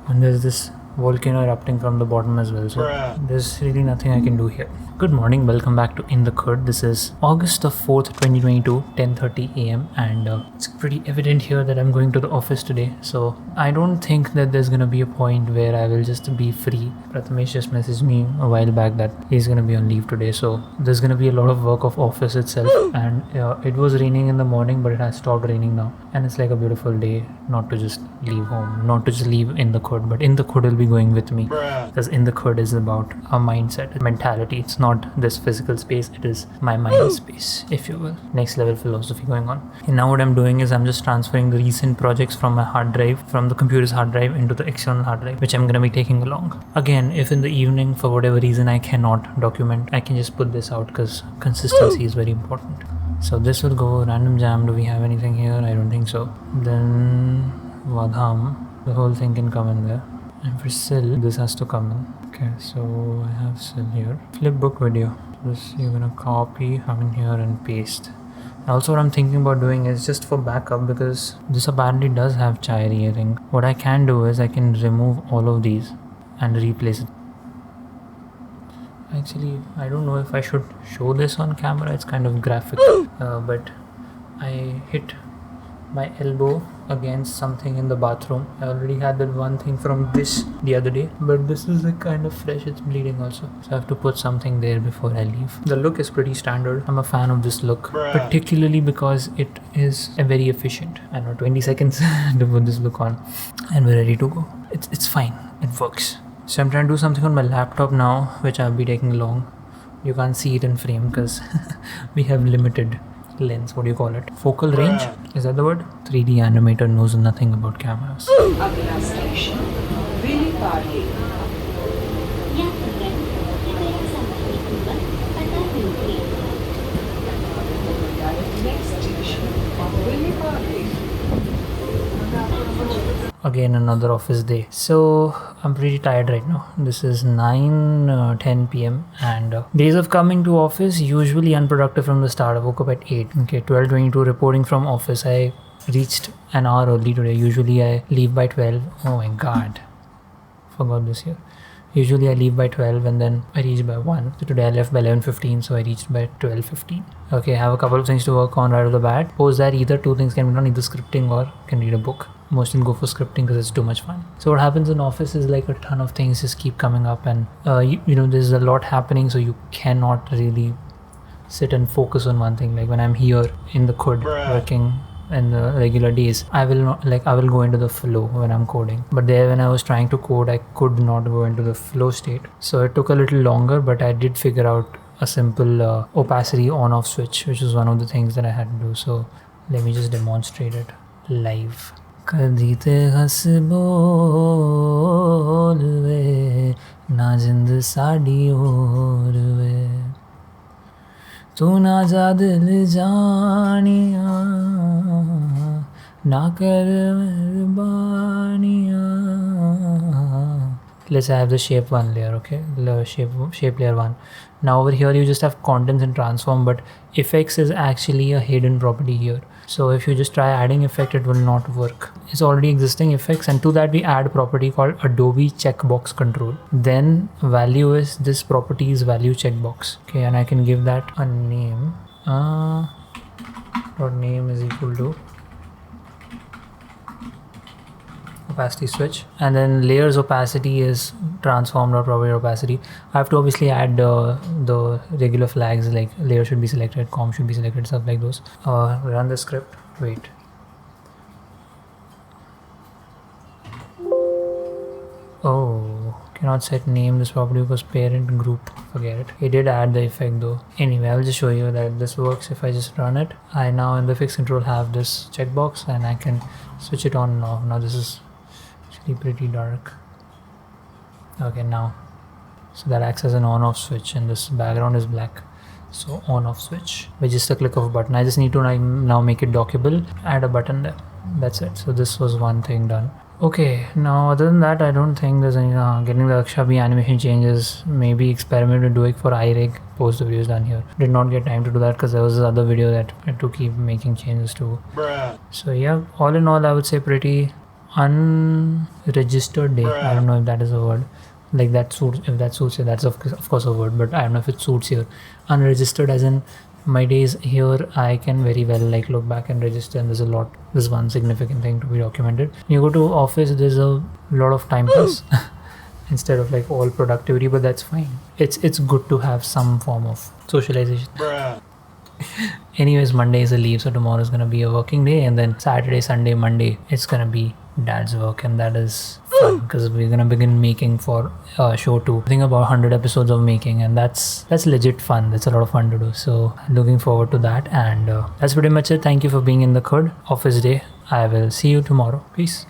And there's this volcano erupting from the bottom as well, so there's really nothing I can do here. Good morning, welcome back to In the Khud. This is August the 4th, 2022, 10:30 a.m. and it's pretty evident here that I'm going to the office today. So I don't think that there's gonna be a point where I will just be free. Prathamesh just messaged me a while back that he's gonna be on leave today, so there's gonna be a lot of work of office itself. And it was raining in the morning, but it has stopped raining now, and it's like a beautiful day not to just leave home, not to just leave In the Khud, but In the Khud will be going with me, because In the Khud is about a mindset, mentality. It's not this physical space, it is my mind space, if you will. Next level philosophy going on. And now what I'm doing is I'm just transferring the recent projects from my hard drive, from the computer's hard drive into the external hard drive, which I'm going to be taking along. Again, if in the evening for whatever reason I cannot document, I can just put this out because consistency is very important. So this will go random jam. Do we have anything here? I don't think so. Then Vadham, the whole thing can come in there. And for Sil, this has to come in. Okay, so I have Sil here. Flipbook video. This you're gonna copy, come in here and paste. Also what I'm thinking about doing is just for backup, because this apparently does have chai ring. What I can do is I can remove all of these and replace it. Actually, I don't know if I should show this on camera, it's kind of graphic, but I hit my elbow against something in the bathroom. I already had that one thing from this the other day, but this is like kind of fresh, it's bleeding also, so I have to put something there before I leave. The look is pretty standard. I'm a fan of this look, particularly because it is very efficient. I know 20 seconds to put this look on and we're ready to go. It's fine, it works. So I'm trying to do something on my laptop now, which I'll be taking along. You can't see it in frame because we have limited lens, what do you call it? Focal range? Is that the word? 3D animator knows nothing about cameras. Agla station, Willy Parley. Next station, Willy Parley. Again another office day. So I'm pretty tired right now. This is 9:10 p.m. and days of coming to office usually unproductive from the start. I woke up at 8. Okay, 12:22 reporting from office. I reached an hour early today. Usually I leave by 12. Oh my god, forgot this here. Usually I leave by 12 and then I reach by 1. So today I left by 11:15, so I reached by 12:15. Okay, I have a couple of things to work on right off the bat. Post that either two things can be done, either scripting or can read a book. Mostly go for scripting because it's too much fun. So what happens in office is like a ton of things just keep coming up, and you know there's a lot happening, so you cannot really sit and focus on one thing. Like when I'm here in the Khud working in the regular days, I will go into the flow when I'm coding, but there when I was trying to code I could not go into the flow state, so it took a little longer, but I did figure out a simple opacity on off switch, which is one of the things that I had to do. So let me just demonstrate it live. कदी ते हस बोल वे ना जिंद साड़ी और वे तू ना जा दिल जानिया ना कर मेहरबानिया. Let's have the shape 1 layer, okay, the shape layer 1. Now over here you just have contents and transform, but effects is actually a hidden property here. So if you just try adding effect, it will not work. It's already existing effects, and to that we add property called Adobe checkbox control. Then value is this property is value checkbox. Okay, and I can give that a name. Dot name is equal to opacity switch, and then layers opacity is transformed or property opacity. I have to obviously add the regular flags like layer should be selected, comp should be selected, stuff like those. Run the script. Wait. Oh, cannot set name this property because parent group, forget it. It did add the effect though. Anyway, I'll just show you that this works if I just run it. I now in the fix control have this checkbox and I can switch it on and off. Now this is actually pretty dark. Okay, now so that acts as an on off switch, and this background is black, so on off switch with just a click of a button. I just need to now make it dockable, add a button there, that's it. So this was one thing done. Okay, now other than that I don't think there's any getting the Akshabi animation changes, maybe experiment with doing for iRig. Post the videos done here. Did not get time to do that because there was this other video that I had to keep making changes to. So yeah, all in all I would say pretty unregistered day. I don't know if that is a word. Like that suits, if that suits you, that's of course a word, but I don't know if it suits here. Unregistered as in my days here, I can very well like look back and register, and there's one significant thing to be documented. You go to office, there's a lot of time pass instead of like all productivity, but that's fine. It's good to have some form of socialization. Anyways, Monday is a leave, so tomorrow is gonna be a working day, and then Saturday, Sunday, Monday, it's gonna be dad's work, and that is fun because we're gonna begin making for show 2. I think about 100 episodes of making, and that's legit fun. That's a lot of fun to do, so looking forward to that. And that's pretty much it. Thank you for being in the Khud. Office day. I will see you tomorrow. Peace.